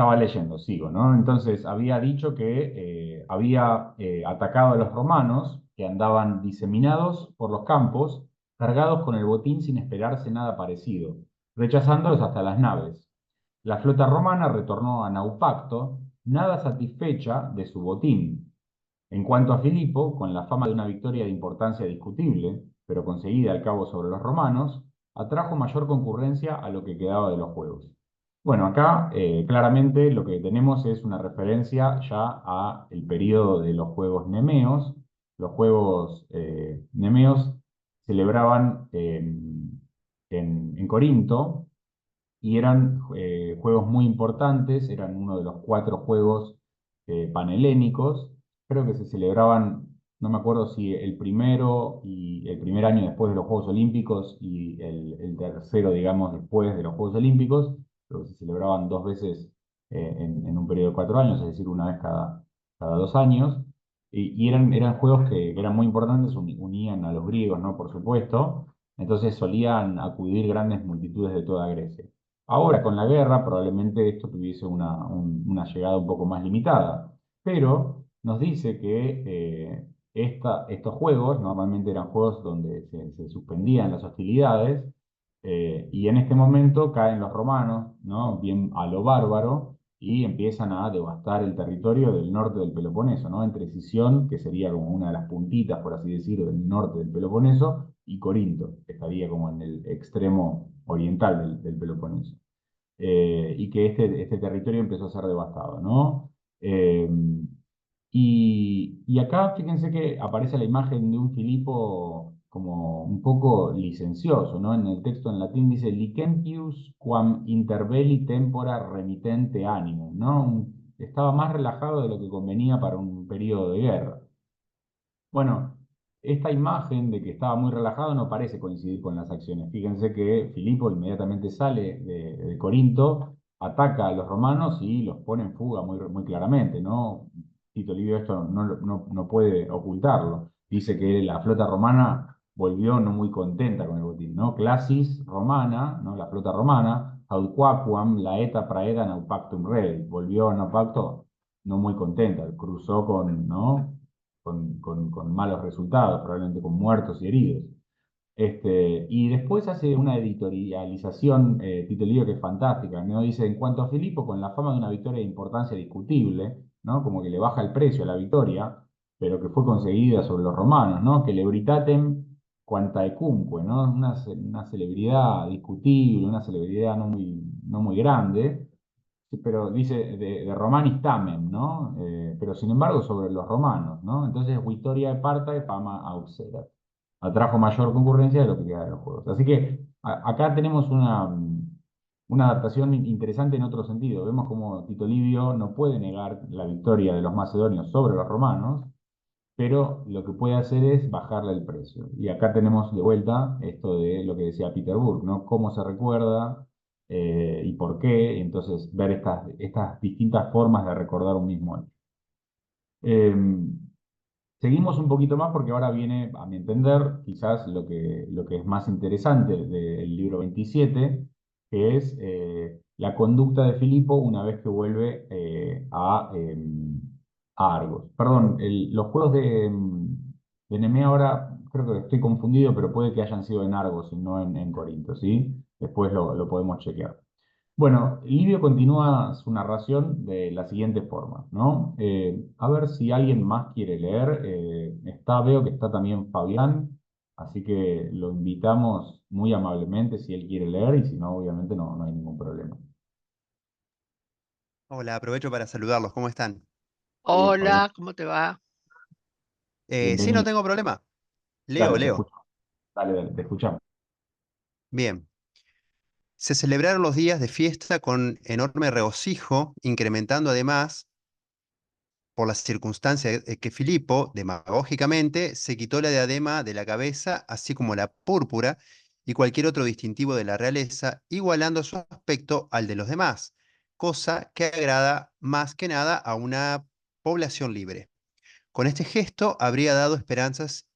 estaba leyendo, sigo, ¿no? Entonces había dicho que había atacado a los romanos que andaban diseminados por los campos, cargados con el botín sin esperarse nada parecido, rechazándolos hasta las naves. La flota romana retornó a Naupacto, nada satisfecha de su botín. En cuanto a Filipo, con la fama de una victoria de importancia discutible, pero conseguida al cabo sobre los romanos, atrajo mayor concurrencia a lo que quedaba de los juegos. Bueno, acá claramente lo que tenemos es una referencia ya a el periodo de los juegos nemeos. Los juegos nemeos celebraban en Corinto y eran juegos muy importantes, eran uno de los cuatro juegos panhelénicos. Creo que se celebraban, no me acuerdo si el primero y el primer año después de los Juegos Olímpicos y el tercero, digamos, después de los Juegos Olímpicos. Creo que se celebraban dos veces en un periodo de 4 años, es decir, una vez cada 2 años. Y eran juegos que eran muy importantes, unían a los griegos, ¿no? Por supuesto. Entonces solían acudir grandes multitudes de toda Grecia. Ahora, con la guerra, probablemente esto tuviese una llegada un poco más limitada, pero nos dice que estos juegos normalmente eran juegos donde se suspendían las hostilidades, y en este momento caen los romanos, ¿no? Bien a lo bárbaro, y empiezan a devastar el territorio del norte del Peloponeso, ¿no? Entre Sición, que sería como una de las puntitas, por así decirlo, del norte del Peloponeso, y Corinto, que estaría como en el extremo oriental del Peloponeso. Y que este territorio empezó a ser devastado, ¿no? Eh, y acá fíjense que aparece la imagen de un Filipo como un poco licencioso, ¿no? En el texto en latín dice licentius quam interbelli tempora remitente animum, ¿no? Estaba más relajado de lo que convenía para un periodo de guerra. Bueno, esta imagen de que estaba muy relajado no parece coincidir con las acciones. Fíjense que Filipo inmediatamente sale de Corinto, ataca a los romanos y los pone en fuga muy claramente, ¿no? Tito Livio esto no puede ocultarlo. Dice que la flota romana volvió no muy contenta con el botín, ¿no? Classis romana, ¿no? La flota romana, haudquaquam laeta praeda naupactum rei, volvió a Naupacto no muy contenta, cruzó con malos resultados, probablemente con muertos y heridos. Y después hace una editorialización, Tito Livio, que es fantástica, ¿no? Dice, en cuanto a Filipo, con la fama de una victoria de importancia discutible, ¿no? Como que le baja el precio a la victoria, pero que fue conseguida sobre los romanos, ¿no? Que lebritatem quantaecumque, ¿no? Una celebridad discutible, una celebridad no muy grande, sí, pero dice de Romanis Tamen, ¿no? Pero sin embargo sobre los romanos, ¿no? Entonces, Victoria de Parta de fama auxera. Atrajo mayor concurrencia de lo que queda de los juegos. Así que acá tenemos una adaptación interesante en otro sentido. Vemos como Tito Livio no puede negar la victoria de los macedonios sobre los romanos, pero lo que puede hacer es bajarle el precio. Y acá tenemos de vuelta esto de lo que decía Peter Burke, ¿no? Cómo se recuerda y por qué, y entonces ver estas distintas formas de recordar un mismo hecho. Eh, Seguimos un poquito más porque ahora viene, a mi entender, quizás lo que es más interesante del libro 27, que es la conducta de Filipo una vez que vuelve a Argos. Perdón, los juegos de Nemea ahora creo que estoy confundido, pero puede que hayan sido en Argos y no en Corinto, ¿sí? Después lo podemos chequear. Bueno, Livio continúa su narración de la siguiente forma, ¿no? A ver si alguien más quiere leer. Veo que está también Fabián, así que lo invitamos muy amablemente si él quiere leer y si no, obviamente no hay ningún problema. Hola, aprovecho para saludarlos. ¿Cómo están? Bien, Fabián, Hola, ¿cómo te va? Sí, no bienvenido. tengo problema. Leo, Dale, te leo. escucho. Dale, te escuchamos. Bien. Se celebraron los días de fiesta con enorme regocijo, incrementando además por la circunstancia de que Filipo, demagógicamente, se quitó la diadema de la cabeza, así como la púrpura y cualquier otro distintivo de la realeza, igualando su aspecto al de los demás, cosa que agrada más que nada a una población libre. Con este gesto habría dado esperanzas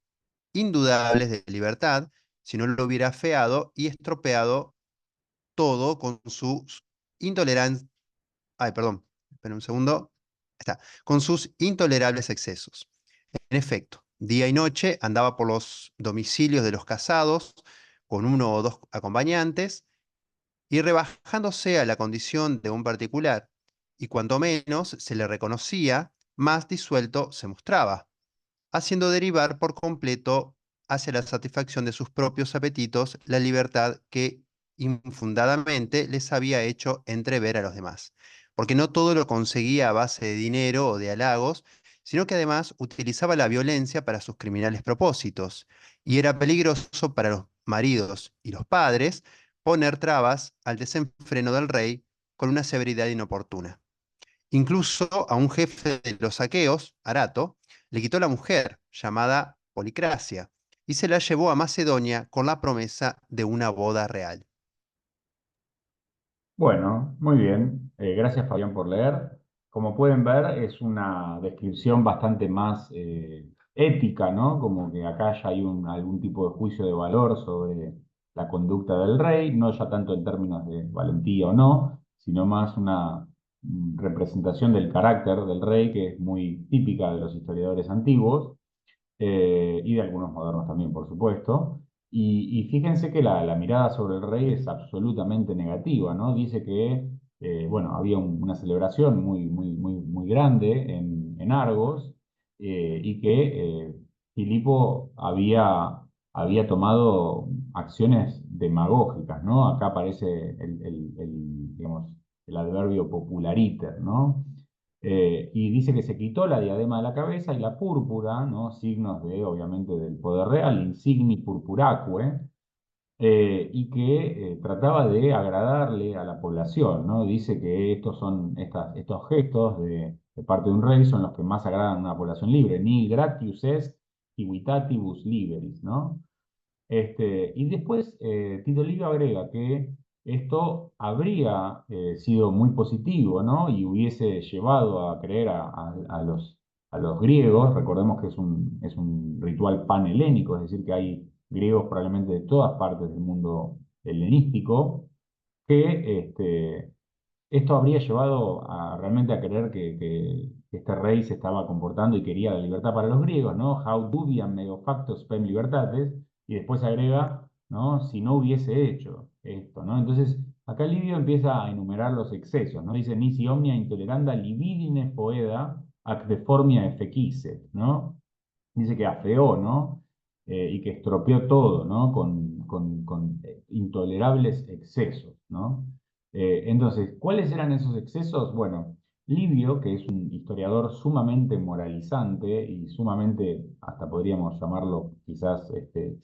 indudables de libertad, si no lo hubiera afeado y estropeado todo con su intolerancia Ay, perdón, espera un segundo. Está. Con sus intolerables excesos. En efecto, día y noche andaba por los domicilios de los casados con uno o dos acompañantes y rebajándose a la condición de un particular, y cuanto menos se le reconocía, más disuelto se mostraba, haciendo derivar por completo hacia la satisfacción de sus propios apetitos la libertad que infundadamente les había hecho entrever a los demás. Porque no todo lo conseguía a base de dinero o de halagos, sino que además utilizaba la violencia para sus criminales propósitos, y era peligroso para los maridos y los padres poner trabas al desenfreno del rey con una severidad inoportuna. Incluso a un jefe de los aqueos, Arato, le quitó la mujer, llamada Policracia, y se la llevó a Macedonia con la promesa de una boda real. Bueno, muy bien. Gracias, Fabián, por leer. Como pueden ver, es una descripción bastante más ética, ¿no? Como que acá ya hay algún tipo de juicio de valor sobre la conducta del rey, no ya tanto en términos de valentía o no, sino más una representación del carácter del rey, que es muy típica de los historiadores antiguos y de algunos modernos también, por supuesto. Y fíjense que la mirada sobre el rey es absolutamente negativa, ¿no? Dice que, bueno, había una celebración muy grande en Argos y que Filipo había tomado acciones demagógicas, ¿no? Acá aparece digamos, el adverbio populariter, ¿no? Y dice que se quitó la diadema de la cabeza y la púrpura, ¿no? Signos de, obviamente, del poder real, insigni purpuracue, y que trataba de agradarle a la población, ¿no? Dice que estos gestos de parte de un rey son los que más agradan a una población libre. Nil gratius est civitatibus liberis, ¿no? Y después Tito Livio agrega que esto habría sido muy positivo, ¿no? Y hubiese llevado a creer a los griegos, recordemos que es un ritual panhelénico, es decir, que hay griegos probablemente de todas partes del mundo helenístico, que esto habría llevado realmente a creer que este rey se estaba comportando y quería la libertad para los griegos, ¿no? How dubiam ego facto spem libertates, y después agrega, ¿no? Si no hubiese hecho esto, ¿no? Entonces, acá Livio empieza a enumerar los excesos, ¿no? Dice, nisi omnia intoleranda libidine poeda ac deformia efficisse, ¿no? Dice que afeó, ¿no? Y que estropeó todo, ¿no? Con intolerables excesos, ¿no? Entonces, ¿cuáles eran esos excesos? Bueno, Livio, que es un historiador sumamente moralizante y sumamente, hasta podríamos llamarlo, quizás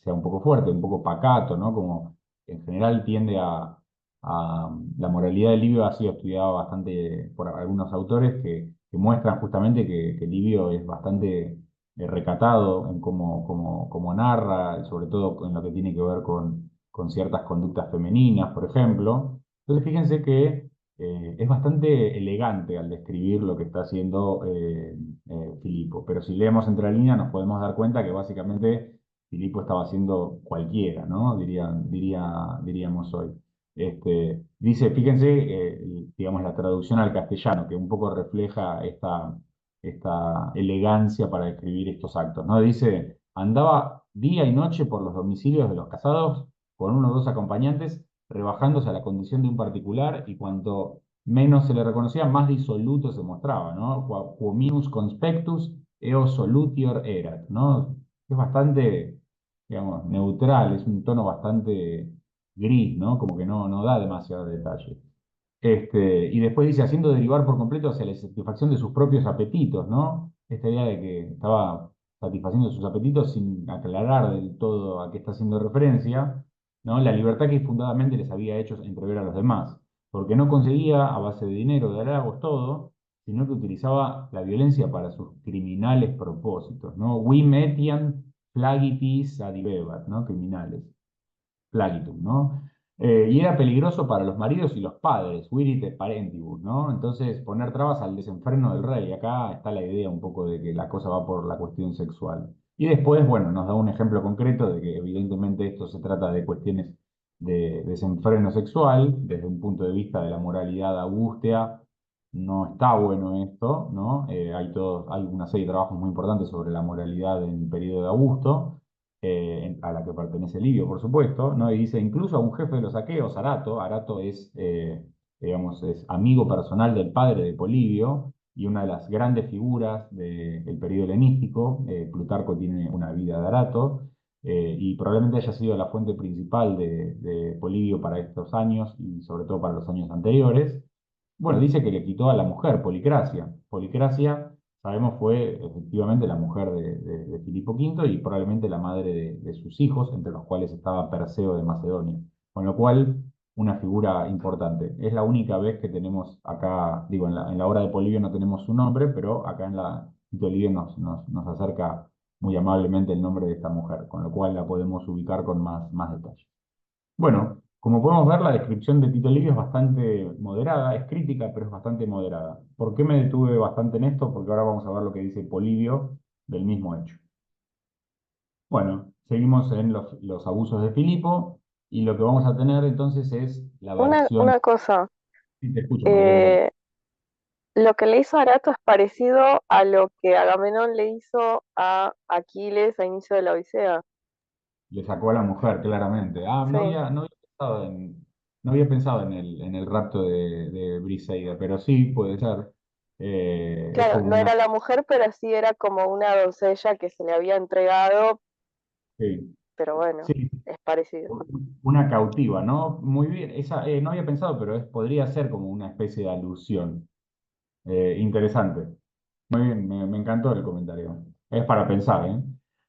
sea un poco fuerte, un poco pacato, ¿no? Como en general tiende la moralidad de Livio ha sido estudiada bastante por algunos autores que muestran justamente que Livio es bastante recatado en cómo narra, sobre todo en lo que tiene que ver con ciertas conductas femeninas, por ejemplo. Entonces, fíjense que es bastante elegante al describir lo que está haciendo Filipo, pero si leemos entre líneas nos podemos dar cuenta que básicamente Filipo estaba haciendo cualquiera, ¿no? Diríamos hoy. Dice, fíjense, digamos, la traducción al castellano, que un poco refleja esta elegancia para describir estos actos, ¿no? Dice, andaba día y noche por los domicilios de los casados con uno o dos acompañantes, rebajándose a la condición de un particular y cuanto menos se le reconocía, más disoluto se mostraba, ¿no? Quo conspectus eo solutior erat, ¿no? Es bastante, digamos, neutral, es un tono bastante gris, ¿no? Como que no da demasiado detalle. Y después dice, haciendo derivar por completo hacia la satisfacción de sus propios apetitos, ¿no? Esta idea de que estaba satisfaciendo sus apetitos sin aclarar del todo a qué está haciendo referencia, ¿no? La libertad que infundadamente les había hecho entrever a los demás, porque no conseguía, a base de dinero, de halagos, todo, sino que utilizaba la violencia para sus criminales propósitos, ¿no? Vi metiam flagitis adibebat, ¿no? Criminales flagitum, ¿no? Y era peligroso para los maridos y los padres, virite parentibus, ¿no? Entonces, poner trabas al desenfreno del rey. Acá está la idea un poco de que la cosa va por la cuestión sexual. Y después, bueno, nos da un ejemplo concreto de que evidentemente esto se trata de cuestiones de desenfreno sexual, desde un punto de vista de la moralidad augustea, no está bueno esto, ¿no? Hay una serie de trabajos muy importantes sobre la moralidad en el periodo de Augusto, a la que pertenece Livio, por supuesto, ¿no? Y dice, incluso a un jefe de los aqueos, Arato es, digamos, es amigo personal del padre de Polibio y una de las grandes figuras del periodo helenístico. Plutarco tiene una vida de Arato, y probablemente haya sido la fuente principal de Polibio para estos años y sobre todo para los años anteriores. Bueno, dice que le quitó a la mujer, Policracia. Policracia, sabemos, fue efectivamente la mujer de Filipo V y probablemente la madre de sus hijos, entre los cuales estaba Perseo de Macedonia. Con lo cual, una figura importante. Es la única vez que tenemos acá, digo, en la obra de Polibio no tenemos su nombre, pero acá en la Tito Livio nos acerca muy amablemente el nombre de esta mujer, con lo cual la podemos ubicar con más detalle. Bueno, como podemos ver, la descripción de Tito Livio es bastante moderada, es crítica, pero es bastante moderada. ¿Por qué me detuve bastante en esto? Porque ahora vamos a ver lo que dice Polibio del mismo hecho. Bueno, seguimos en los abusos de Filipo y lo que vamos a tener entonces es la versión... Una cosa, Sí, te escucho, María, dime. eh, lo que le hizo Arato es parecido a lo que Agamenón le hizo a Aquiles a inicio de la Odisea. Le sacó a la mujer, claramente. Ah, Sí, no había pensado en el rapto de Briseida, pero sí, puede ser. Es claro, como no una... era la mujer, pero sí era como una doncella que se le había entregado, Sí, pero bueno, sí, es parecido. una cautiva, ¿no? Muy bien, esa no había pensado, pero podría ser como una especie de alusión. Interesante. Muy bien, me encantó el comentario. Es para pensar,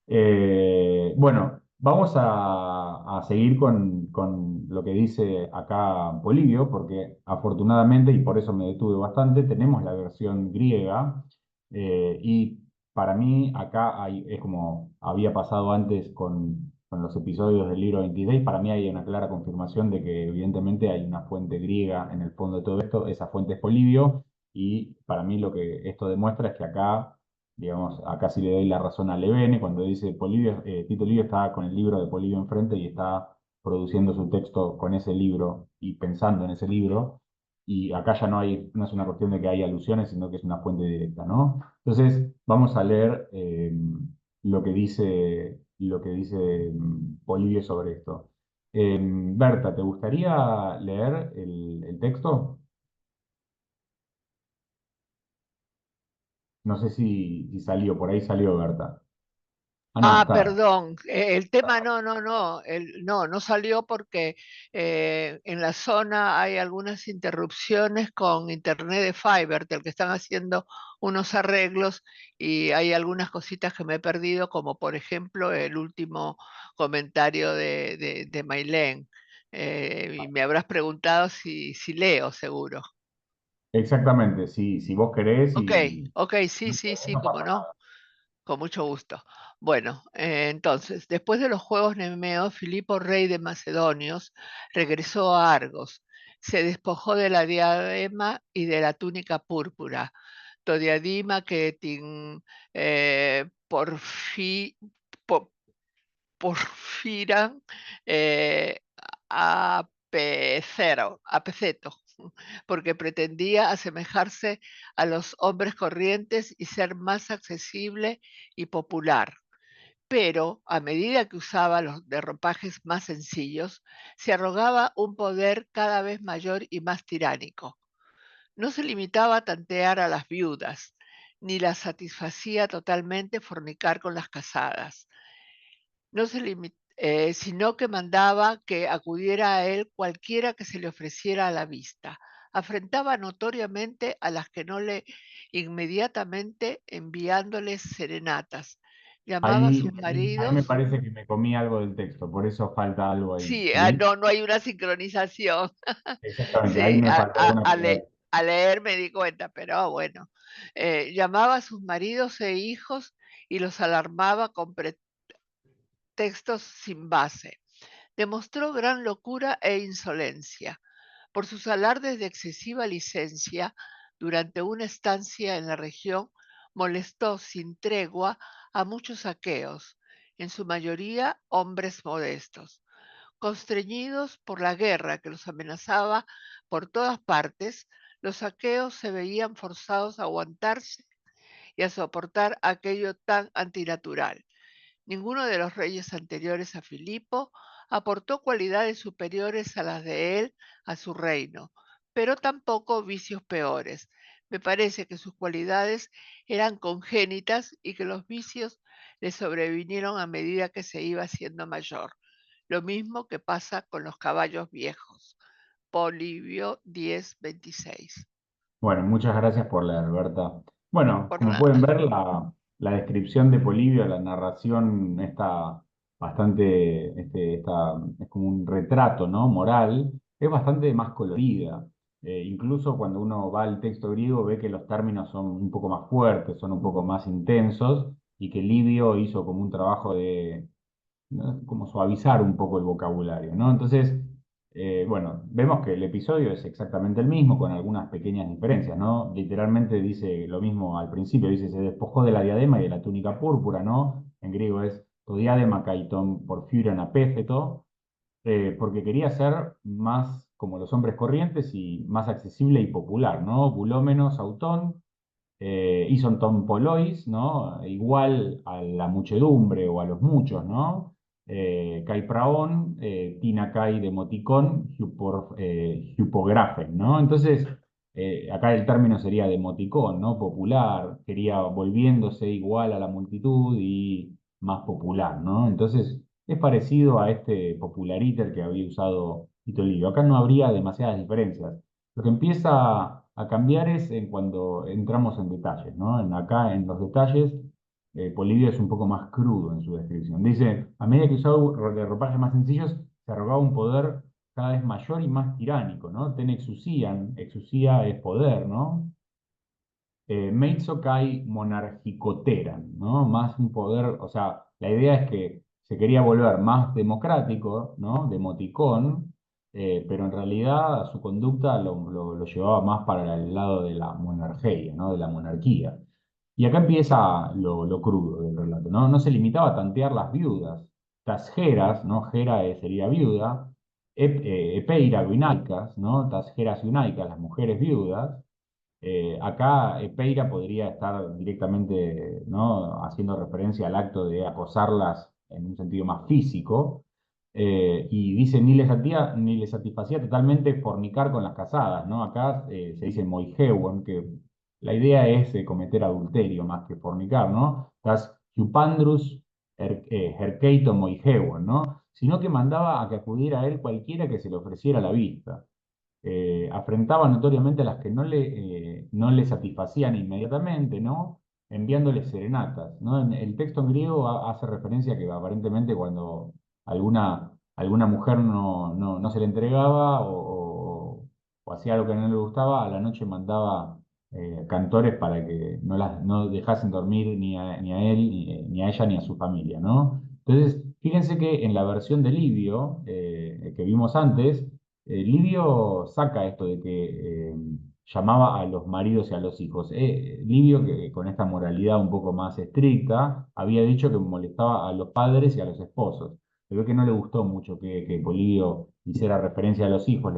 ¿eh? Bueno, vamos a seguir con lo que dice acá Polibio, porque afortunadamente, y por eso me detuve bastante, tenemos la versión griega, y para mí acá es como había pasado antes con los episodios del libro 26. Para mí hay una clara confirmación de que evidentemente hay una fuente griega en el fondo de todo esto. Esa fuente es Polibio. Y para mí lo que esto demuestra es que acá, digamos, acá sí le doy la razón a Levene cuando dice Polibio, Tito Livio está con el libro de Polibio enfrente y está produciendo su texto con ese libro y pensando en ese libro. Y acá ya no es una cuestión de que hay alusiones, sino que es una fuente directa, ¿no? Entonces, vamos a leer lo que dice Polibio sobre esto. Berta, ¿te gustaría leer el texto? No sé si salió, por ahí salió Berta. Ah, no, Ah, está. perdón, el tema no salió porque en la zona hay algunas interrupciones con internet de Fivertel que están haciendo unos arreglos y hay algunas cositas que me he perdido, como por ejemplo el último comentario de Mailén. Y me habrás preguntado si leo, seguro. Exactamente, si vos querés Ok, y... ok, sí, sí, sí, No cómo pasa no. nada. Con mucho gusto. Bueno, entonces, después de los Juegos Nemeos, Filipo, rey de Macedonios, regresó a Argos. Se despojó de la diadema y de la túnica púrpura. Todiadima que po- porfiran a Peceto, porque pretendía asemejarse a los hombres corrientes y ser más accesible y popular. Pero a medida que usaba los de ropajes más sencillos, se arrogaba un poder cada vez mayor y más tiránico. No se limitaba a tantear a las viudas, ni las satisfacía totalmente fornicar con las casadas. No se sino que mandaba que acudiera a él cualquiera que se le ofreciera a la vista. Afrentaba notoriamente a las que no le inmediatamente enviándoles serenatas. Llamaba a sus Ahí me maridos. parece que me comí algo del texto, por eso falta algo ahí, Sí, ¿sí? no hay una sincronización. Exactamente, ahí Sí, me faltó una a leer me di cuenta, pero bueno. Llamaba a sus maridos e hijos y los alarmaba con pretextos sin base. Demostró gran locura e insolencia. Por sus alardes de excesiva licencia, durante una estancia en la región, molestó sin tregua a muchos aqueos, en su mayoría hombres modestos. Constreñidos por la guerra que los amenazaba por todas partes, Los aqueos se veían forzados a aguantarse y a soportar aquello tan antinatural. Ninguno de los reyes anteriores a Filipo aportó cualidades superiores a las de él a su reino, pero tampoco vicios peores. Me parece que sus cualidades eran congénitas y que los vicios le sobrevinieron a medida que se iba haciendo mayor. Lo mismo que pasa con los caballos viejos. Polibio 10:26. Bueno, muchas gracias por leer, Berta. Bueno, Por como pueden nada. ver, la descripción de Polibio, la narración está bastante, es como un retrato, ¿no? Moral, es bastante más colorida. Incluso cuando uno va al texto griego ve que los términos son un poco más fuertes, son un poco más intensos, y que Livio hizo como un trabajo de, ¿no? Como suavizar un poco el vocabulario, ¿no? Entonces, bueno, vemos que el episodio es exactamente el mismo, con algunas pequeñas diferencias, ¿no? Literalmente dice lo mismo al principio, dice, se despojó de la diadema y de la túnica púrpura, ¿no? En griego es to diadema kaiton porphyrion apéfeto, porque quería ser más como los hombres corrientes y más accesible y popular, ¿no? Bulómenos autón, ison ton polois, ¿no? Igual a la muchedumbre o a los muchos, ¿no? Kai praon, tina kai demoticon, hypografen, ¿no? Entonces, acá el término sería demoticón, ¿no? Popular, quería volviéndose igual a la multitud y más popular, ¿no? Entonces, es parecido a este populariter que había usado Tito Livio. Acá no habría demasiadas diferencias. Lo que empieza a cambiar es en cuando entramos en detalles, ¿no? Acá en los detalles, Polibio es un poco más crudo en su descripción. Dice, a medida que usaba de ropajes más sencillos, se arrogaba un poder cada vez mayor y más tiránico, ¿no? Ten exousian, exousia es poder, ¿no? Meizo kai monarchicoteran, ¿no? Más un poder, o sea, la idea es que se quería volver más democrático, ¿no? Demoticón, pero en realidad su conducta lo llevaba más para el lado de la monarquía, ¿no? De la monarquía. Y acá empieza lo crudo del relato, ¿no? No se limitaba a tantear las viudas. Tasjeras, ¿no? Gera sería viuda, epeira guinaicas, ¿no? Tasjeras guinaicas, las mujeres viudas. Acá Peira podría estar directamente, ¿no? Haciendo referencia al acto de acosarlas en un sentido más físico, y dice ni le satisfacía totalmente fornicar con las casadas, ¿no? Acá se dice moigeuen, que la idea es cometer adulterio más que fornicar, ¿no? Das Jupandrus herkeito moigeuen, ¿no? Sino que mandaba a que acudiera a él cualquiera que se le ofreciera a la vista. Afrentaba notoriamente a las que no le satisfacían inmediatamente, ¿no? Enviándoles serenatas, ¿no? El texto en griego hace referencia a que aparentemente cuando alguna mujer no se le entregaba o hacía algo que no le gustaba, a la noche mandaba cantores para que no dejasen dormir ni a él, ni a ella, ni a su familia, ¿no? Entonces, fíjense que en la versión de Livio, que vimos antes, Livio saca esto de que llamaba a los maridos y a los hijos. Livio, que con esta moralidad un poco más estricta, había dicho que molestaba a los padres y a los esposos. Se ve que no le gustó mucho que Polibio hiciera referencia a los hijos,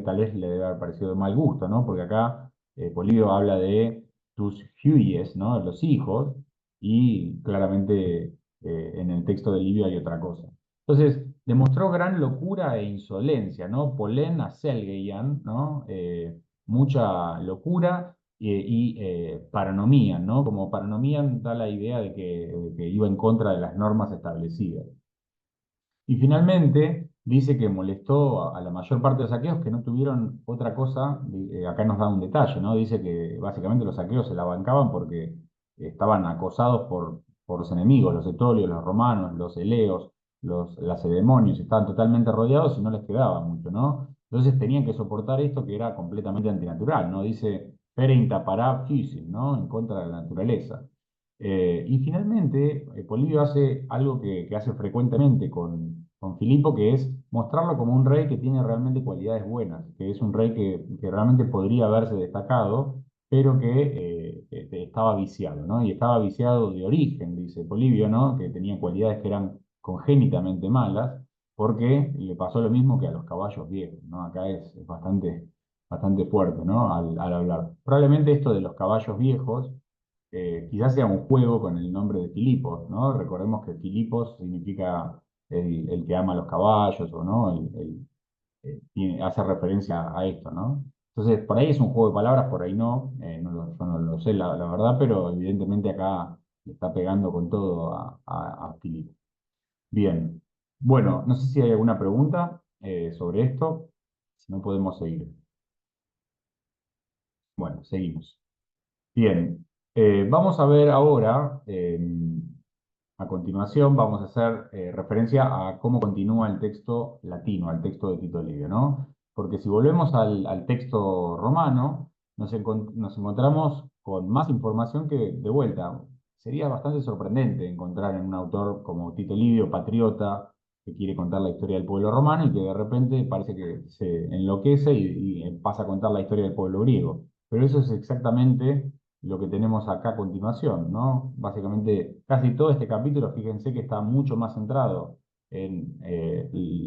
tal vez le debe haber parecido de mal gusto, ¿no? Porque acá Polibio habla de tus huyes, ¿no? Los hijos, y claramente en el texto de Livio hay otra cosa. Entonces, demostró gran locura e insolencia, ¿no? Polén a Selgeian, ¿no? Mucha locura paranomía, ¿no? Como paranomía da la idea de que iba en contra de las normas establecidas. Y finalmente dice que molestó a la mayor parte de los saqueos que no tuvieron otra cosa, acá nos da un detalle, ¿no? Dice que básicamente los saqueos se la bancaban porque estaban acosados por los enemigos, los etolios, los romanos, los eleos, los lacedemonios, estaban totalmente rodeados y no les quedaba mucho, ¿no? Entonces tenían que soportar esto que era completamente antinatural, ¿no? Dice, Ferenta para physin, ¿no? En contra de la naturaleza. Y finalmente, Polibio hace algo que hace frecuentemente con Filipo, que es mostrarlo como un rey que tiene realmente cualidades buenas, que es un rey que realmente podría haberse destacado, pero que estaba viciado, ¿no? Y estaba viciado de origen, dice Polibio, ¿no? Que tenía cualidades que eran congénitamente malas, porque le pasó lo mismo que a los caballos viejos, ¿no? Acá es bastante bastante fuerte, ¿no? Al hablar. Probablemente esto de los caballos viejos quizás sea un juego con el nombre de Filipos, ¿no? Recordemos que Filipos significa el que ama los caballos, o no, hace referencia a esto, ¿no? Entonces, por ahí es un juego de palabras, por ahí no, yo no lo sé la verdad, pero evidentemente acá le está pegando con todo a Filipo. Bien, bueno, no sé si hay alguna pregunta sobre esto, si no podemos seguir. Bueno, seguimos. Bien, vamos a ver ahora, a continuación, vamos a hacer referencia a cómo continúa el texto latino, al texto de Tito Livio, ¿no? Porque si volvemos al texto romano, nos encontramos con más información que de vuelta. Sería bastante sorprendente encontrar en un autor como Tito Livio, patriota, que quiere contar la historia del pueblo romano y que de repente parece que se enloquece y pasa a contar la historia del pueblo griego. Pero eso es exactamente lo que tenemos acá a continuación, ¿no? Básicamente, casi todo este capítulo, fíjense que está mucho más centrado en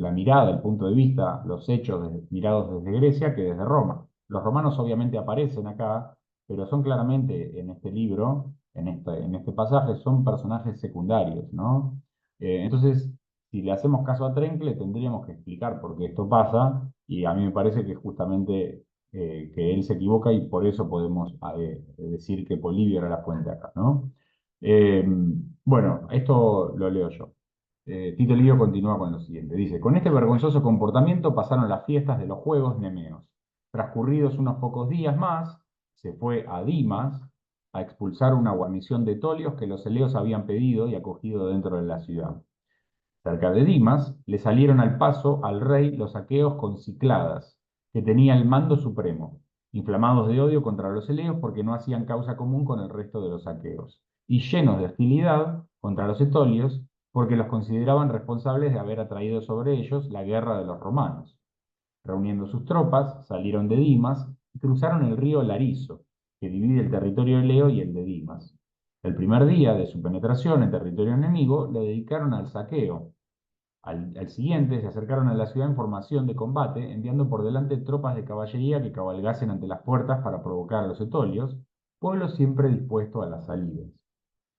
la mirada, el punto de vista, los hechos mirados desde Grecia que desde Roma. Los romanos obviamente aparecen acá, pero son claramente en este libro, en este pasaje, son personajes secundarios, ¿no? Entonces, si le hacemos caso a Trencle, tendríamos que explicar por qué esto pasa, y a mí me parece que justamente que él se equivoca y por eso podemos decir que Polibio era la fuente acá, ¿no? Eh, bueno, esto lo leo yo. Tito Livio continúa con lo siguiente. Dice, con este vergonzoso comportamiento pasaron las fiestas de los Juegos Nemeos. Transcurridos unos pocos días más, se fue a Dimas a expulsar una guarnición de tolios que los eleos habían pedido y acogido dentro de la ciudad. Cerca de Dimas, le salieron al paso al rey los aqueos con Cicladas, que tenía el mando supremo, inflamados de odio contra los eleos porque no hacían causa común con el resto de los aqueos, y llenos de hostilidad contra los etolios porque los consideraban responsables de haber atraído sobre ellos la guerra de los romanos. Reuniendo sus tropas, salieron de Dimas y cruzaron el río Larizo, que divide el territorio eleo y el de Dimas. El primer día de su penetración en territorio enemigo lo dedicaron al saqueo. Al siguiente se acercaron a la ciudad en formación de combate, enviando por delante tropas de caballería que cabalgasen ante las puertas para provocar a los etolios, pueblo siempre dispuesto a las salidas.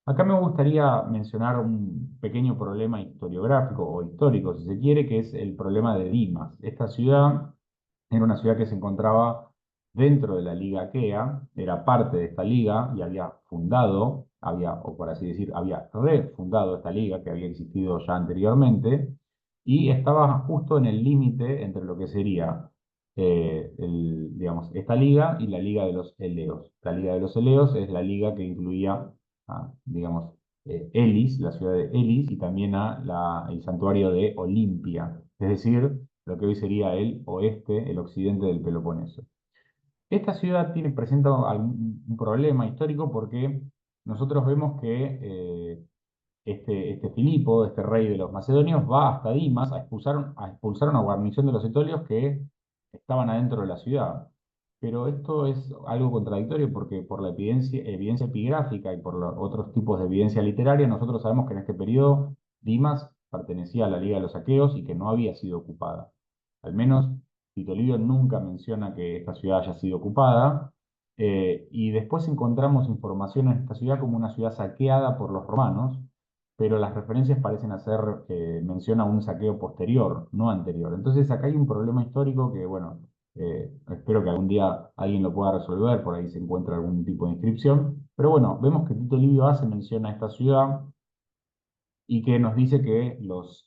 Acá me gustaría mencionar un pequeño problema historiográfico o histórico, si se quiere, que es el problema de Dimas. Esta ciudad era una ciudad que se encontraba dentro de la Liga Aquea, era parte de esta liga y había fundado, o por así decir, había refundado esta liga que había existido ya anteriormente y estaba justo en el límite entre lo que sería digamos, esta liga y la Liga de los Eleos. La Liga de los Eleos es la liga que incluía digamos, Elis, la ciudad de Elis, y también el santuario de Olimpia, es decir, lo que hoy sería el oeste, el occidente del Peloponeso. Esta ciudad presenta un problema histórico porque nosotros vemos que este Filipo, este rey de los macedonios, va hasta Dimas a expulsar una guarnición de los etolios que estaban adentro de la ciudad. Pero esto es algo contradictorio porque por la evidencia epigráfica y por los otros tipos de evidencia literaria, nosotros sabemos que en este periodo Dimas pertenecía a la Liga de los Aqueos y que no había sido ocupada. Al menos Tito Livio nunca menciona que esta ciudad haya sido ocupada, y después encontramos información en esta ciudad como una ciudad saqueada por los romanos, pero las referencias parecen hacer mención a un saqueo posterior, no anterior. Entonces acá hay un problema histórico que, bueno, espero que algún día alguien lo pueda resolver, por ahí se encuentra algún tipo de inscripción. Pero bueno, vemos que Tito Livio hace mención a esta ciudad y que nos dice que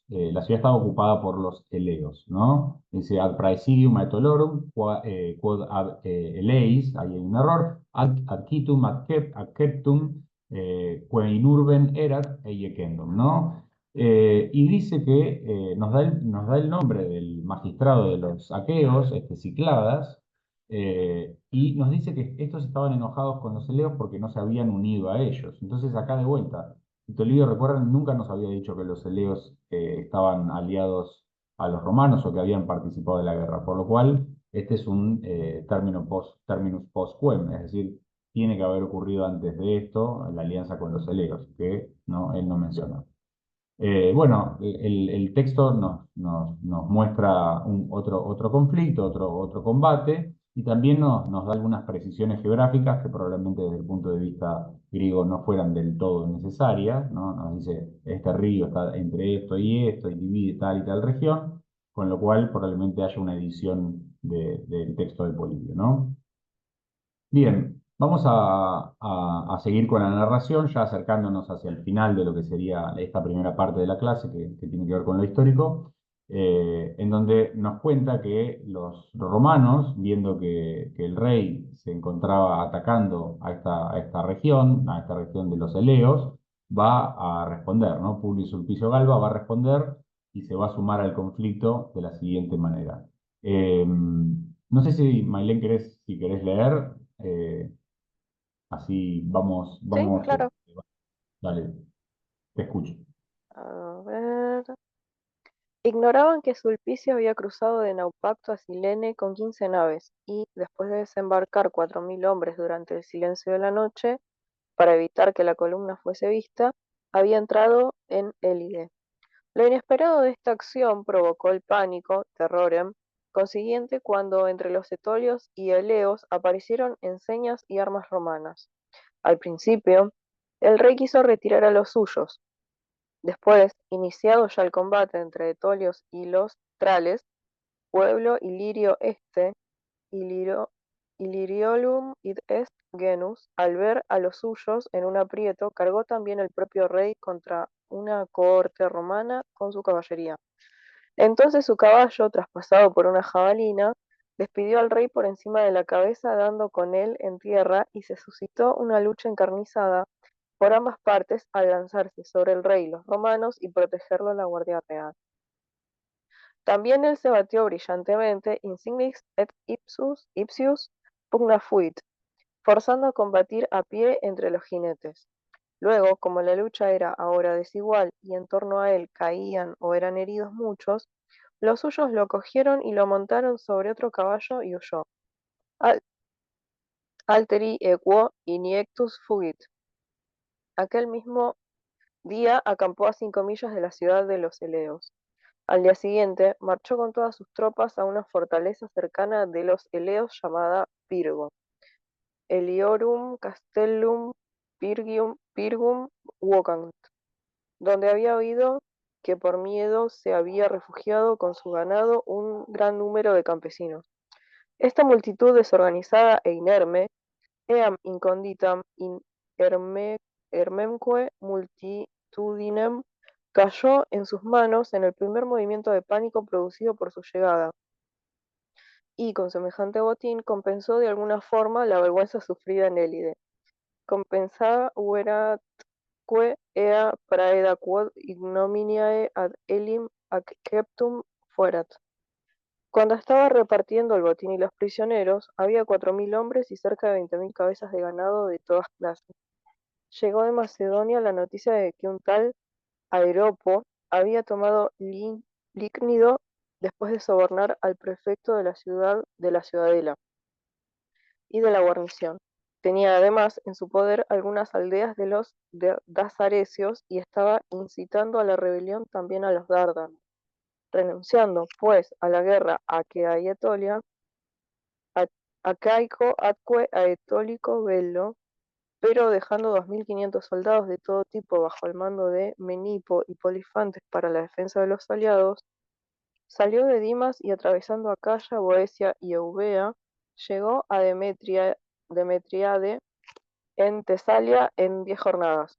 la ciudad estaba ocupada por los eleos, ¿no? Dice ad praesidium aetolorum, quod ad eleis, ahí hay un error, ad quitum adceptum, que in urben erat eiecendum, ¿no? Y dice que nos da el nombre del magistrado de los aqueos, Cicladas, y nos dice que estos estaban enojados con los eleos porque no se habían unido a ellos. Entonces acá de vuelta, Tito Livio, recuerden, nunca nos había dicho que los eleos estaban aliados a los romanos o que habían participado de la guerra, por lo cual este es un terminus post quem, es decir, tiene que haber ocurrido antes de esto la alianza con los eleos, que no, él no menciona. Bueno, texto nos muestra otro conflicto, otro combate, y también nos da algunas precisiones geográficas que probablemente desde el punto de vista griego no fueran del todo necesarias, ¿no? Nos dice, este río está entre esto y divide tal y tal región, con lo cual probablemente haya una edición del texto de Polibio, ¿no? Bien, vamos a seguir con la narración, ya acercándonos hacia el final de lo que sería esta primera parte de la clase, que tiene que ver con lo histórico, en donde nos cuenta que los romanos, viendo que el rey se encontraba atacando a esta región de los Eleos, va a responder, ¿no? Publio Sulpicio Galba va a responder y se va a sumar al conflicto de la siguiente manera. No sé si, Mailén, si querés leer, así Sí, claro. dale, te escucho. A ver. Ignoraban que Sulpicio había cruzado de Naupacto a Silene con 15 naves y, después de desembarcar 4.000 hombres durante el silencio de la noche, para evitar que la columna fuese vista, había entrado en Élide. Lo inesperado de esta acción provocó el pánico, terrorem, consiguiente cuando entre los etolios y eleos aparecieron enseñas y armas romanas. Al principio, el rey quiso retirar a los suyos. Después, iniciado ya el combate entre etolios y los trales, pueblo ilirio este, Iliriolum id est genus, al ver a los suyos en un aprieto, cargó también el propio rey contra una cohorte romana con su caballería. Entonces su caballo, traspasado por una jabalina, despidió al rey por encima de la cabeza, dando con él en tierra, y se suscitó una lucha encarnizada por ambas partes al lanzarse sobre el rey los romanos y protegerlo la guardia real. También él se batió brillantemente, insignis et ipsius pugna fuit, forzando a combatir a pie entre los jinetes. Luego, como la lucha era ahora desigual y en torno a él caían o eran heridos muchos, los suyos lo cogieron y lo montaron sobre otro caballo y huyó. Alteri equo iniectus fugit. Aquel mismo día acampó a 5 millas de la ciudad de los Eleos. Al día siguiente, marchó con todas sus tropas a una fortaleza cercana de los Eleos llamada Pirgo. Eliorum Castellum Pirgum Vocant, donde había oído que por miedo se había refugiado con su ganado un gran número de campesinos. Esta multitud desorganizada e inerme, eam inconditam in hermemque multitudinem, cayó en sus manos en el primer movimiento de pánico producido por su llegada, y con semejante botín compensó de alguna forma la vergüenza sufrida en Élide. Compensada ueratque ea praeda quod ignominiae ad elim acceptum fuerat. Cuando estaba repartiendo el botín y los prisioneros, había 4.000 hombres y cerca de 20.000 cabezas de ganado de todas clases. Llegó de Macedonia la noticia de que un tal Aeropo había tomado Lícnido después de sobornar al prefecto de la ciudadela y de la guarnición. Tenía además en su poder algunas aldeas de los Dasarecios y estaba incitando a la rebelión también a los Dárdanos. Renunciando, pues, a la guerra aquea y Etolia, Acaico atque aetólico bello, pero dejando 2.500 soldados de todo tipo bajo el mando de Menipo y Polifantes para la defensa de los aliados, salió de Dimas y atravesando Acaya, Boecia y Eubea, llegó a Demetriade en Tesalia en 10 jornadas.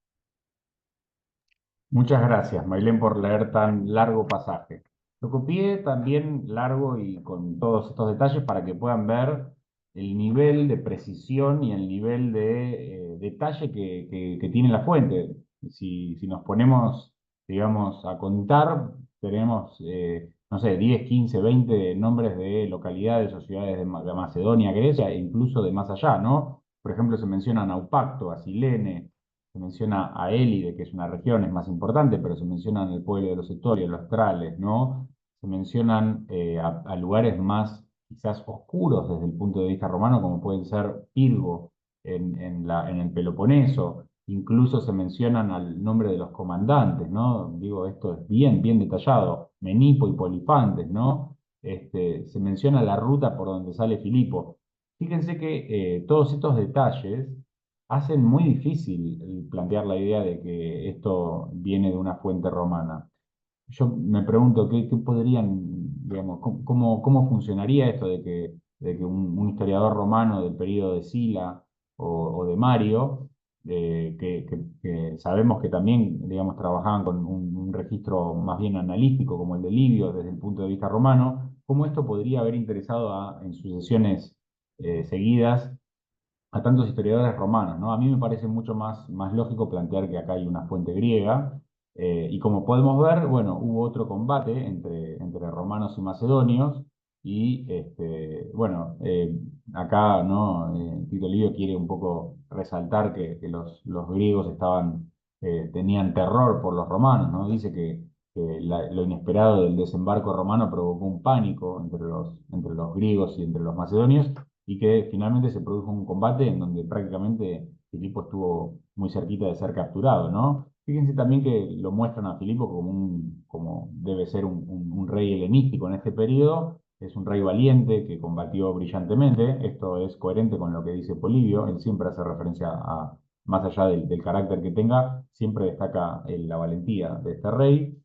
Muchas gracias, Mailén, por leer tan largo pasaje. Lo copié también largo y con todos estos detalles para que puedan ver el nivel de precisión y el nivel de detalle que tiene la fuente. Si nos ponemos, digamos, a contar, tenemos, no sé, 10, 15, 20 nombres de localidades o ciudades de Macedonia, Grecia, e incluso de más allá, ¿no? Por ejemplo, se menciona Naupacto, Asilene, se menciona a Élide, que es una región, es más importante, pero se mencionan el pueblo de los Etolios, los Trales, ¿no? Se mencionan a lugares más quizás oscuros desde el punto de vista romano, como pueden ser Pirgo en el Peloponeso. Incluso se mencionan al nombre de los comandantes, ¿no? Digo, esto es bien detallado. Menipo y Polifantes, ¿no? Se menciona la ruta por donde sale Filipo. Fíjense que todos estos detalles hacen muy difícil plantear la idea de que esto viene de una fuente romana. Yo me pregunto qué podrían, digamos, cómo funcionaría esto de que un historiador romano del periodo de Sila o de Mario, que sabemos que también, digamos, trabajaban con un registro más bien analítico como el de Livio desde el punto de vista romano, cómo esto podría haber interesado en sucesiones seguidas a tantos historiadores romanos, ¿no? A mí me parece mucho más lógico plantear que acá hay una fuente griega, y como podemos ver, bueno, hubo otro combate entre romanos y macedonios, y bueno, acá, ¿no? Tito Livio quiere un poco resaltar que los griegos tenían terror por los romanos, ¿no? Dice que lo inesperado del desembarco romano provocó un pánico entre los griegos y entre los macedonios, y que finalmente se produjo un combate en donde prácticamente Filipo estuvo muy cerquita de ser capturado, ¿no? Fíjense también que lo muestran a Filipo como debe ser un rey helenístico en este periodo. Es un rey valiente que combatió brillantemente. Esto es coherente con lo que dice Polibio. Él siempre hace referencia más allá del carácter que tenga, siempre destaca la valentía de este rey.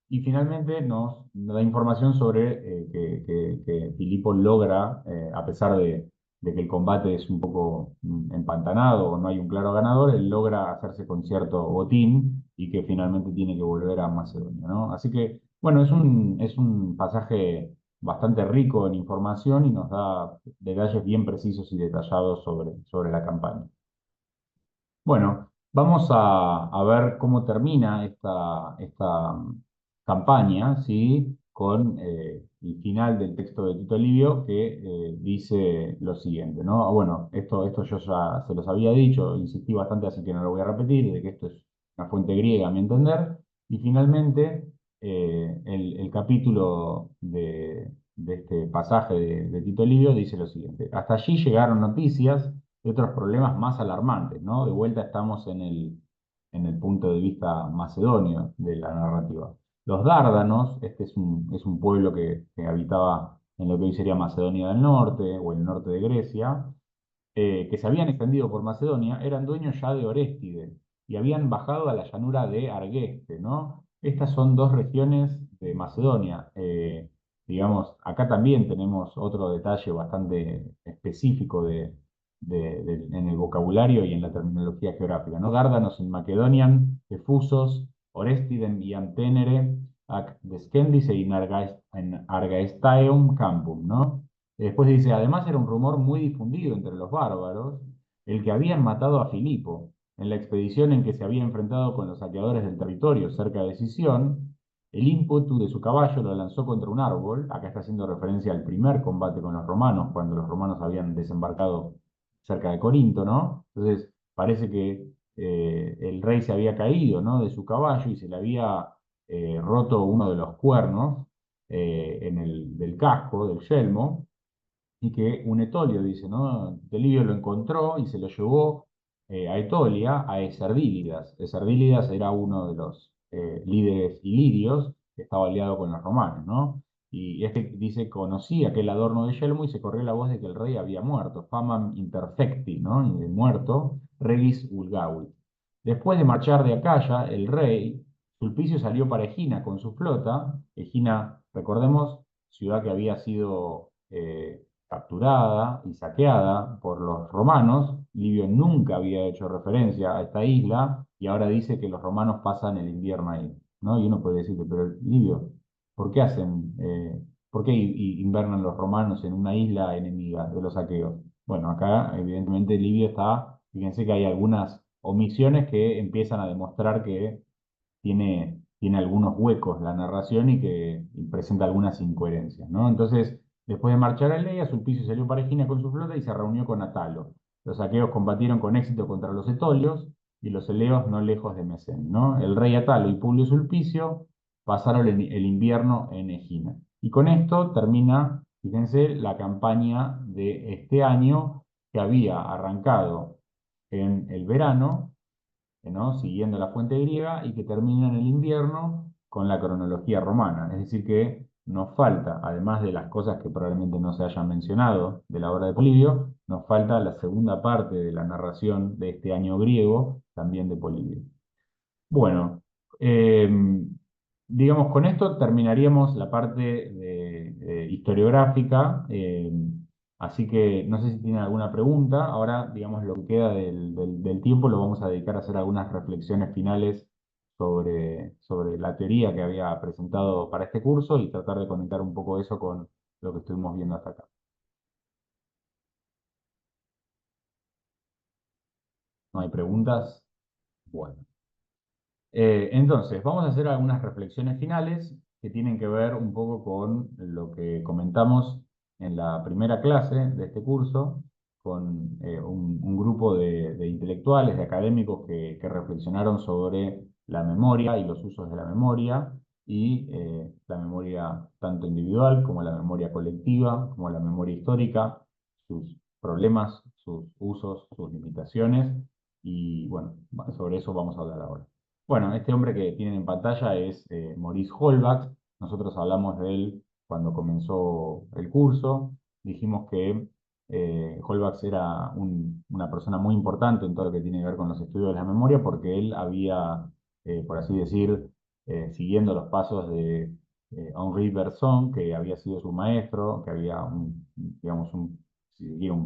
Y finalmente nos da información sobre que Filipo logra, a pesar de que el combate es un poco empantanado o no hay un claro ganador, él logra hacerse con cierto botín y que finalmente tiene que volver a Macedonia, ¿no? Así que, bueno, es un pasaje bastante rico en información y nos da detalles bien precisos y detallados sobre la campaña. Bueno, vamos a ver cómo termina esta campaña, ¿sí? Con el final del texto de Tito Livio, que dice lo siguiente, ¿no? Bueno, esto yo ya se los había dicho, insistí bastante, así que no lo voy a repetir, de que esto es una fuente griega, a mi entender. Y finalmente, el capítulo de este pasaje de Tito Livio dice lo siguiente: hasta allí llegaron noticias de otros problemas más alarmantes, ¿no? De vuelta estamos en el punto de vista macedonio de la narrativa. Los dárdanos, este es un pueblo que habitaba en lo que hoy sería Macedonia del Norte o el norte de Grecia, que se habían extendido por Macedonia, eran dueños ya de Oréstide y habían bajado a la llanura de Argeste, ¿no? Estas son dos regiones de Macedonia. Digamos, acá también tenemos otro detalle bastante específico en el vocabulario y en la terminología geográfica, ¿no? Dárdanos en Macedonian, Efusos, Orestiden y Antenere, ac descendice in Argaestaeum campum, ¿no? Después dice, además era un rumor muy difundido entre los bárbaros el que habían matado a Filipo en la expedición en que se había enfrentado con los saqueadores del territorio cerca de Sición. El ímpetu de su caballo lo lanzó contra un árbol. Acá está haciendo referencia al primer combate con los romanos, cuando los romanos habían desembarcado cerca de Corinto, ¿no? Entonces parece que el rey se había caído, ¿no? De su caballo y se le había roto uno de los cuernos del casco, del yelmo, y que un etolio, dice, ¿no? Delibio lo encontró y se lo llevó a Etolia, a Esardílidas. Esardílidas era uno de los líderes ilirios que estaba aliado con los romanos, ¿no? Y este dice, conocía aquel adorno de yelmo y se corrió la voz de que el rey había muerto, famam interfecti, ¿no? Y de muerto, regis vulgavit. Después de marchar de Acaya, el rey, Sulpicio salió para Egina con su flota. Egina, recordemos, ciudad que había sido capturada y saqueada por los romanos. Livio nunca había hecho referencia a esta isla y ahora dice que los romanos pasan el invierno ahí, ¿no? Y uno puede decirle, pero Livio, ¿por qué por qué invernan los romanos en una isla enemiga de los aqueos? Bueno, acá evidentemente Livio fíjense que hay algunas omisiones que empiezan a demostrar que tiene algunos huecos la narración y presenta algunas incoherencias, ¿no? Entonces, después de marchar a Eleia, Sulpicio salió para Egina con su flota y se reunió con Atalo. Los aqueos combatieron con éxito contra los etolios y los eleos no lejos de Mesén, ¿no? El rey Atalo y Publio Sulpicio pasaron el invierno en Egina. Y con esto termina, fíjense, la campaña de este año que había arrancado en el verano, ¿no? Siguiendo la fuente griega, y que termina en el invierno con la cronología romana. Es decir, que nos falta, además de las cosas que probablemente no se hayan mencionado de la obra de Polibio, nos falta la segunda parte de la narración de este año griego, también de Polibio. Bueno, eh, digamos, con esto terminaríamos la parte historiográfica, así que no sé si tienen alguna pregunta. Ahora, digamos, lo que queda del tiempo lo vamos a dedicar a hacer algunas reflexiones finales sobre la teoría que había presentado para este curso y tratar de conectar un poco eso con lo que estuvimos viendo hasta acá. ¿No hay preguntas? Bueno. Entonces, vamos a hacer algunas reflexiones finales que tienen que ver un poco con lo que comentamos en la primera clase de este curso, con un grupo de intelectuales, de académicos que reflexionaron sobre la memoria y los usos de la memoria, y la memoria tanto individual como la memoria colectiva, como la memoria histórica, sus problemas, sus usos, sus limitaciones, y bueno, sobre eso vamos a hablar ahora. Bueno, este hombre que tienen en pantalla es Maurice Holbach. Nosotros hablamos de él cuando comenzó el curso. Dijimos que Holbach era una persona muy importante en todo lo que tiene que ver con los estudios de la memoria, porque él había, por así decir, siguiendo los pasos de Henri Bergson, que había sido su maestro, que había digamos, un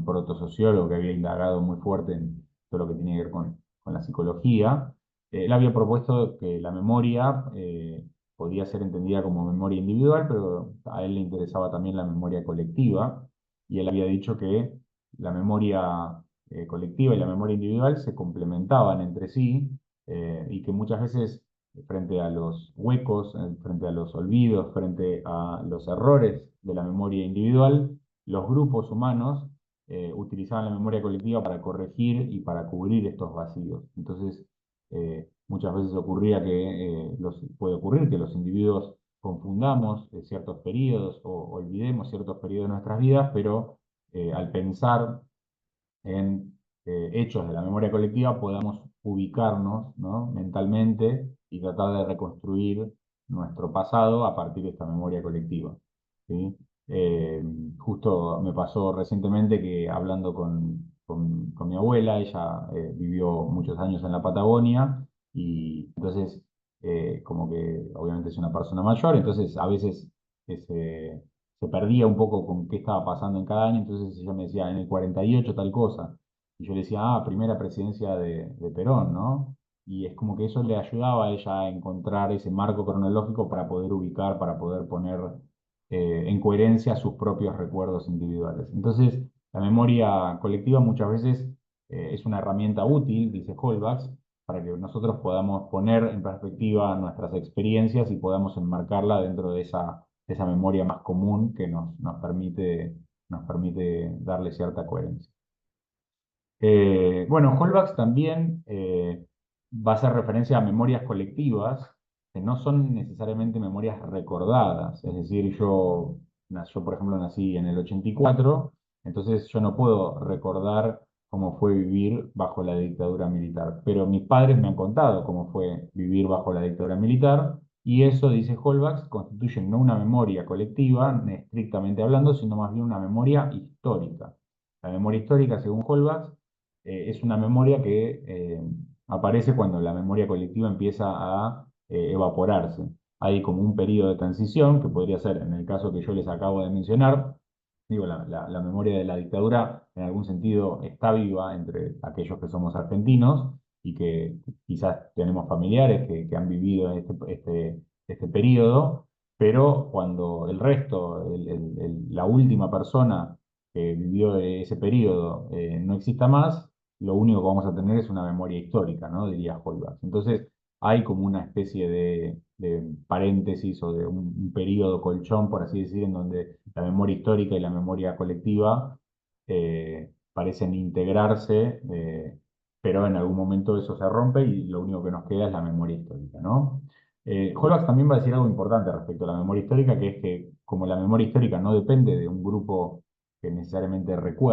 protosociólogo que había indagado muy fuerte en todo lo que tiene que ver con la psicología. Él había propuesto que la memoria podía ser entendida como memoria individual, pero a él le interesaba también la memoria colectiva, y él había dicho que la memoria colectiva y la memoria individual se complementaban entre sí, y que muchas veces frente a los huecos, frente a los olvidos, frente a los errores de la memoria individual, los grupos humanos utilizaban la memoria colectiva para corregir y para cubrir estos vacíos. Entonces, muchas veces puede ocurrir que los individuos confundamos ciertos periodos o olvidemos ciertos periodos de nuestras vidas, pero al pensar en hechos de la memoria colectiva podamos ubicarnos, ¿no?, mentalmente y tratar de reconstruir nuestro pasado a partir de esta memoria colectiva, ¿sí? Eh, Justo me pasó recientemente que hablando con mi abuela, ella vivió muchos años en la Patagonia, y entonces como que obviamente es una persona mayor, entonces a veces se perdía un poco con qué estaba pasando en cada año. Entonces ella me decía, en el 48 tal cosa, y yo le decía, primera presidencia de Perón, ¿no? Y es como que eso le ayudaba a ella a encontrar ese marco cronológico para poder ubicar, para poder poner en coherencia sus propios recuerdos individuales. Entonces, la memoria colectiva muchas veces es una herramienta útil, dice Holbach, para que nosotros podamos poner en perspectiva nuestras experiencias y podamos enmarcarla dentro de esa memoria más común que nos permite darle cierta coherencia. Bueno, Holbach también va a hacer referencia a memorias colectivas, que no son necesariamente memorias recordadas. Es decir, yo por ejemplo, nací en el 84, entonces yo no puedo recordar cómo fue vivir bajo la dictadura militar, pero mis padres me han contado cómo fue vivir bajo la dictadura militar, y eso, dice Holbach, constituye no una memoria colectiva, estrictamente hablando, sino más bien una memoria histórica. La memoria histórica, según Holbach, es una memoria que aparece cuando la memoria colectiva empieza a evaporarse. Hay como un periodo de transición, que podría ser, en el caso que yo les acabo de mencionar, digo, la memoria de la dictadura en algún sentido está viva entre aquellos que somos argentinos y que quizás tenemos familiares que han vivido este periodo, pero cuando el resto, la última persona que vivió ese periodo no exista más, lo único que vamos a tener es una memoria histórica, ¿no?, diría Holbach. Entonces, hay como una especie de paréntesis o de un periodo colchón, por así decir, en donde la memoria histórica y la memoria colectiva parecen integrarse, pero en algún momento eso se rompe y lo único que nos queda es la memoria histórica, ¿no? Holbach también va a decir algo importante respecto a la memoria histórica, que es que como la memoria histórica no depende de un grupo que necesariamente recuerda,